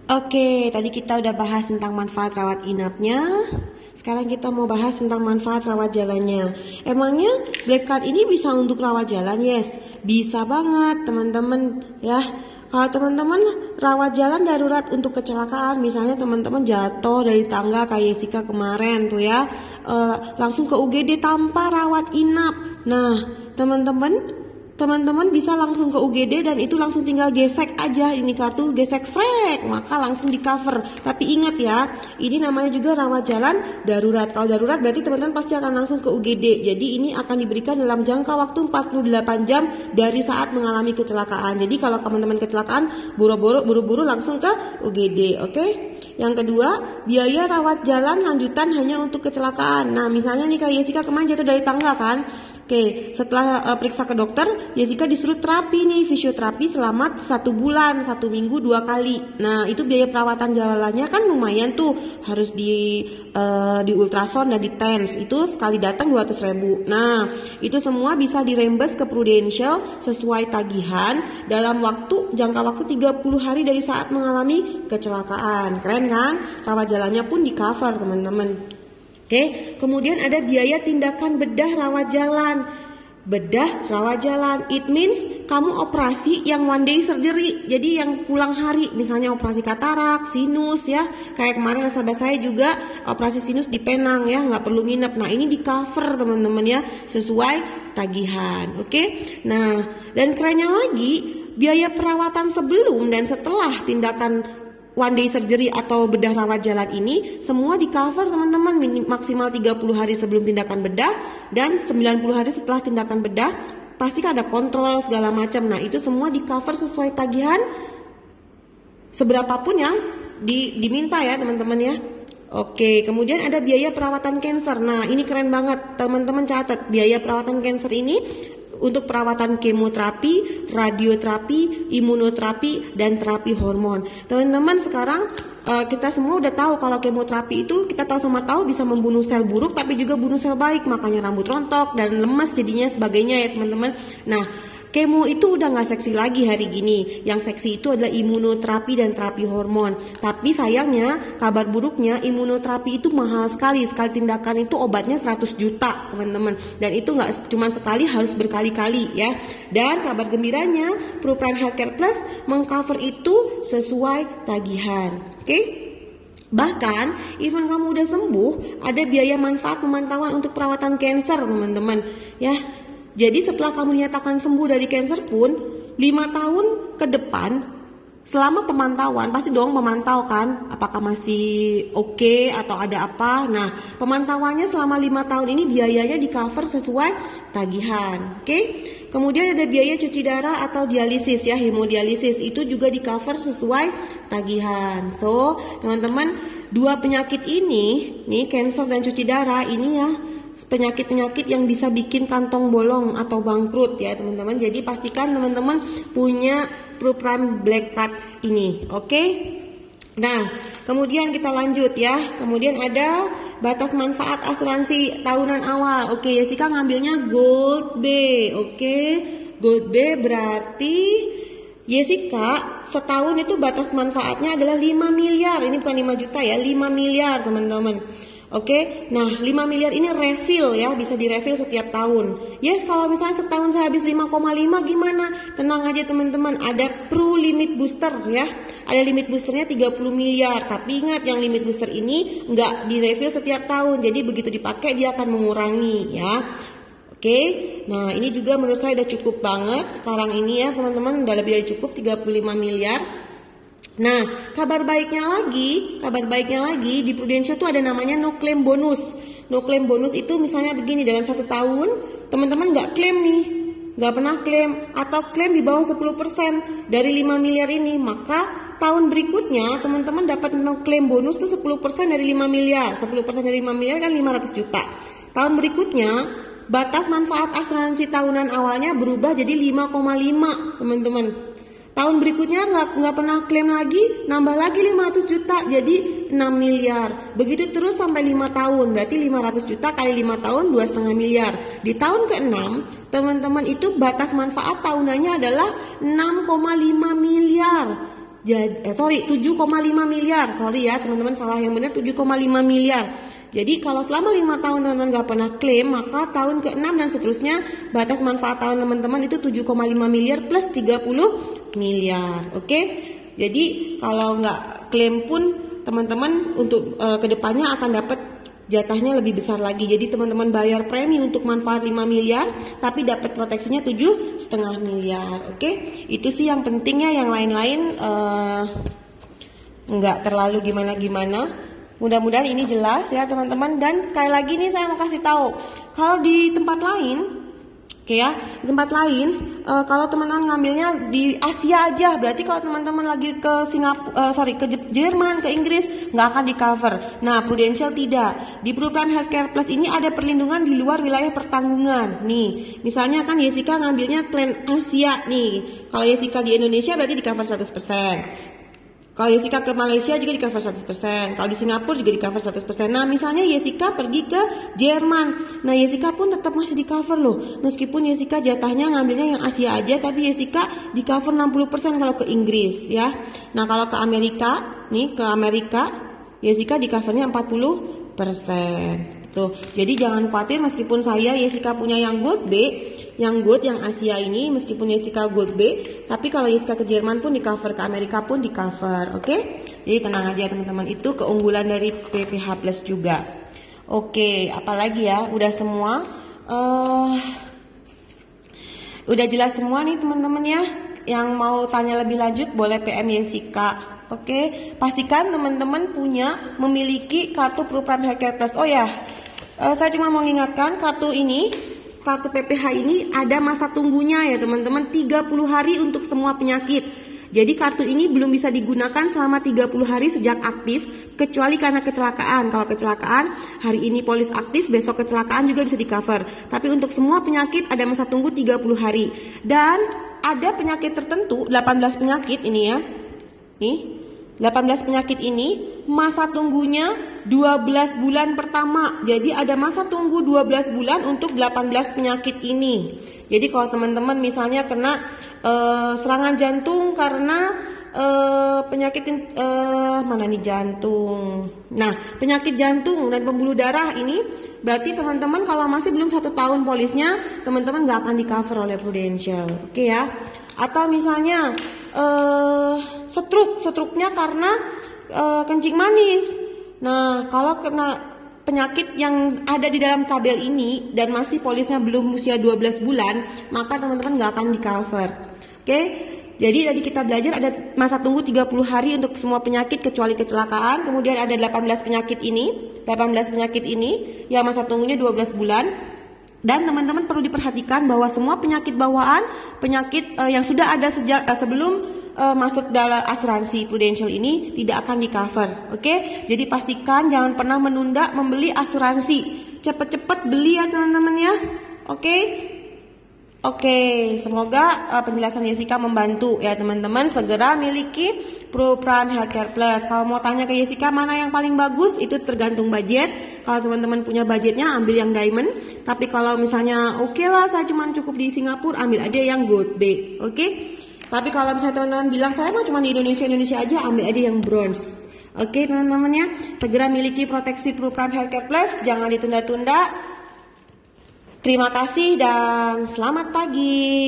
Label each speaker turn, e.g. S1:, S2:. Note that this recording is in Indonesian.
S1: Oke, tadi kita udah bahas tentang manfaat rawat inapnya. Sekarang kita mau bahas tentang manfaat rawat jalannya. Emangnya black card ini bisa untuk rawat jalan? Yes, bisa banget teman-teman ya. Kalau teman-teman rawat jalan darurat untuk kecelakaan, misalnya teman-teman jatuh dari tangga kayak Jessica kemarin tuh ya, langsung ke UGD tanpa rawat inap. Nah, teman-teman bisa langsung ke UGD dan itu langsung tinggal gesek aja ini kartu, gesek frek, maka langsung di cover. Tapi ingat ya, ini namanya juga rawat jalan darurat. Kalau darurat berarti teman-teman pasti akan langsung ke UGD. Jadi ini akan diberikan dalam jangka waktu 48 jam dari saat mengalami kecelakaan. Jadi kalau teman-teman kecelakaan, buru-buru langsung ke UGD, oke? Yang kedua, biaya rawat jalan lanjutan hanya untuk kecelakaan. Nah, misalnya nih kayak Jessica kemarin jatuh dari tangga kan? Oke, setelah periksa ke dokter, Jessica disuruh terapi nih, fisioterapi selama 1 bulan, 1 minggu 2 kali. Nah, itu biaya perawatan jalannya kan lumayan tuh, harus di ultrasound dan di TENS. Itu sekali datang 200.000. Nah, itu semua bisa dirembes ke Prudential sesuai tagihan dalam jangka waktu 30 hari dari saat mengalami kecelakaan. Keren kan? Rawat jalannya pun di cover, teman-teman. Oke, kemudian ada biaya tindakan bedah rawat jalan. Bedah rawat jalan, it means kamu operasi yang one day surgery, jadi yang pulang hari, misalnya operasi katarak, sinus ya, kayak kemarin nasabah saya juga operasi sinus di Penang ya, nggak perlu nginep. Nah ini di cover teman-teman ya, sesuai tagihan, oke? Nah, dan kerennya lagi, biaya perawatan sebelum dan setelah tindakan one day surgery atau bedah rawat jalan ini semua di cover teman-teman, maksimal 30 hari sebelum tindakan bedah dan 90 hari setelah tindakan bedah. Pasti kan ada kontrol segala macam. Nah itu semua di cover sesuai tagihan seberapapun yang diminta ya teman-teman ya. Oke, kemudian ada biaya perawatan kanker. Nah ini keren banget teman-teman, catat biaya perawatan kanker ini untuk perawatan kemoterapi, radioterapi, imunoterapi, dan terapi hormon. Teman-teman sekarang kita semua udah tahu kalau kemoterapi itu kita tahu bisa membunuh sel buruk tapi juga bunuh sel baik, makanya rambut rontok dan lemas jadinya sebagainya ya teman-teman. Nah, kemo itu udah nggak seksi lagi hari gini. Yang seksi itu adalah imunoterapi dan terapi hormon. Tapi sayangnya, kabar buruknya imunoterapi itu mahal sekali. Sekali tindakan itu obatnya 100 juta teman-teman. Dan itu nggak cuma sekali, harus berkali-kali ya. Dan kabar gembiranya, ProPrime Healthcare Plus mengcover itu sesuai tagihan. Oke? Bahkan, even kamu udah sembuh, ada biaya manfaat pemantauan untuk perawatan kanker teman-teman ya. Jadi setelah kamu dinyatakan sembuh dari kanker pun 5 tahun ke depan selama pemantauan, pasti dong memantau kan apakah masih oke atau ada apa. Nah pemantauannya selama 5 tahun ini biayanya di cover sesuai tagihan. Oke? Kemudian ada biaya cuci darah atau dialisis ya, hemodialisis itu juga di cover sesuai tagihan. So teman-teman, dua penyakit ini nih, kanker dan cuci darah ini ya, penyakit-penyakit yang bisa bikin kantong bolong atau bangkrut ya teman-teman. Jadi pastikan teman-teman punya ProPrime Black Card ini, oke? Nah, kemudian kita lanjut ya. Kemudian ada batas manfaat asuransi tahunan awal. Oke, Jessica ngambilnya Gold B, oke? Gold B berarti Jessica setahun itu batas manfaatnya adalah 5 miliar. Ini bukan 5 juta ya, 5 miliar teman-teman. Oke, nah 5 miliar ini refill ya, bisa direfill setiap tahun. Yes, kalau misalnya setahun saya habis 5,5 gimana? Tenang aja teman-teman, ada Pro Limit Booster ya. Ada limit boosternya 30 miliar. Tapi ingat yang limit booster ini nggak direfill setiap tahun. Jadi begitu dipakai dia akan mengurangi ya. Oke, nah ini juga menurut saya udah cukup banget sekarang ini ya teman-teman, udah lebih dari cukup 35 miliar. Nah, kabar baiknya lagi di Prudential tuh ada namanya no claim bonus. No claim bonus itu misalnya begini, dalam 1 tahun teman-teman nggak klaim nih, nggak pernah klaim atau klaim di bawah 10% dari 5 miliar ini, maka tahun berikutnya teman-teman dapat no claim bonus tuh 10% dari 5 miliar. 10% dari 5 miliar kan 500 juta. Tahun berikutnya batas manfaat asuransi tahunan awalnya berubah jadi 5,5 teman-teman. Tahun berikutnya nggak pernah klaim lagi, nambah lagi 500 juta, jadi 6 miliar. Begitu terus sampai 5 tahun, berarti 500 juta kali 5 tahun 2,5 miliar. Di tahun ke-6, teman-teman itu batas manfaat tahunannya adalah 6,5 miliar. 7,5 miliar. Sorry ya teman-teman, salah, yang benar 7,5 miliar. Jadi kalau selama 5 tahun teman-teman nggak pernah klaim, maka tahun ke-6 dan seterusnya batas manfaat tahun teman-teman itu 7,5 miliar plus 30 miliar. Oke? Jadi kalau nggak klaim pun teman-teman untuk kedepannya akan dapat jatahnya lebih besar lagi. Jadi teman-teman bayar premi untuk manfaat 5 miliar tapi dapat proteksinya 7,5 miliar. Oke? Itu sih yang pentingnya, yang lain-lain nggak terlalu gimana-gimana. Mudah-mudahan ini jelas ya teman-teman. Dan sekali lagi nih saya mau kasih tahu, kalau di tempat lain, oke ya, di tempat lain kalau teman-teman ngambilnya di Asia aja, berarti kalau teman-teman lagi ke ke Jerman, ke Inggris, nggak akan di cover. Nah, Prudential tidak. Di ProPrime Healthcare Plus ini ada perlindungan di luar wilayah pertanggungan. Nih, misalnya kan Jessica ngambilnya plan Asia nih. Kalau Jessica di Indonesia berarti di cover 100%. Kalau Jessica ke Malaysia juga di cover 100%. Kalau di Singapura juga di cover 100%. Nah, misalnya Jessica pergi ke Jerman. Nah, Jessica pun tetap masih di cover loh. Meskipun Jessica jatahnya ngambilnya yang Asia aja, tapi Jessica di cover 60% kalau ke Inggris ya. Nah, kalau ke Amerika, Jessica di covernya 40%. Tuh. Jadi jangan khawatir, meskipun saya Jessica punya yang Gold B, yang Asia ini, meskipun Jessica Gold B, tapi kalau Jessica ke Jerman pun di cover, ke Amerika pun di cover. Oke? Jadi tenang aja teman-teman, itu keunggulan dari PPH Plus juga. Oke, apalagi ya? Udah semua. Udah jelas semua nih teman-teman ya. Yang mau tanya lebih lanjut boleh PM Jessica. Oke, pastikan teman-teman memiliki kartu ProPrime Healthcare Plus. Oh ya, saya cuma mau mengingatkan, kartu PPH ini ada masa tunggunya ya teman-teman, 30 hari untuk semua penyakit. Jadi kartu ini belum bisa digunakan selama 30 hari sejak aktif, kecuali karena kecelakaan. Kalau kecelakaan, hari ini polis aktif, besok kecelakaan juga bisa di cover. Tapi untuk semua penyakit ada masa tunggu 30 hari. Dan ada penyakit tertentu, 18 penyakit ini ya. Nih, 18 penyakit ini masa tunggunya 12 bulan pertama. Jadi ada masa tunggu 12 bulan untuk 18 penyakit ini. Jadi kalau teman-teman misalnya kena serangan jantung karena penyakit mana nih jantung. Nah, penyakit jantung dan pembuluh darah ini berarti teman-teman kalau masih belum 1 tahun polisnya, teman-teman nggak akan di cover oleh Prudential. Oke ya. Atau misalnya stroke-nya karena kencing manis. Nah, kalau kena penyakit yang ada di dalam tabel ini dan masih polisnya belum usia 12 bulan, maka teman-teman nggak akan di cover. Oke? Jadi tadi kita belajar ada masa tunggu 30 hari untuk semua penyakit kecuali kecelakaan. Kemudian ada 18 penyakit ini yang masa tunggunya 12 bulan. Dan teman-teman perlu diperhatikan bahwa semua penyakit bawaan, penyakit yang sudah ada sejak sebelum masuk dalam asuransi Prudential ini tidak akan di cover. Oke? Jadi pastikan jangan pernah menunda membeli asuransi. Cepet-cepet beli ya teman-teman ya. Oke, semoga penjelasan Jessica membantu ya teman-teman. Segera miliki ProPrime Healthcare Plus. Kalau mau tanya ke Jessica mana yang paling bagus, itu tergantung budget. Kalau teman-teman punya budgetnya, ambil yang Diamond. Tapi kalau misalnya oke lah, saya cuma cukup di Singapura, ambil aja yang Gold B. Oke? Tapi kalau misalnya teman-teman bilang saya mau cuma di Indonesia aja, ambil aja yang Bronze. Oke teman-teman ya, segera miliki proteksi ProPrime Healthcare Plus, jangan ditunda-tunda. Terima kasih dan selamat pagi.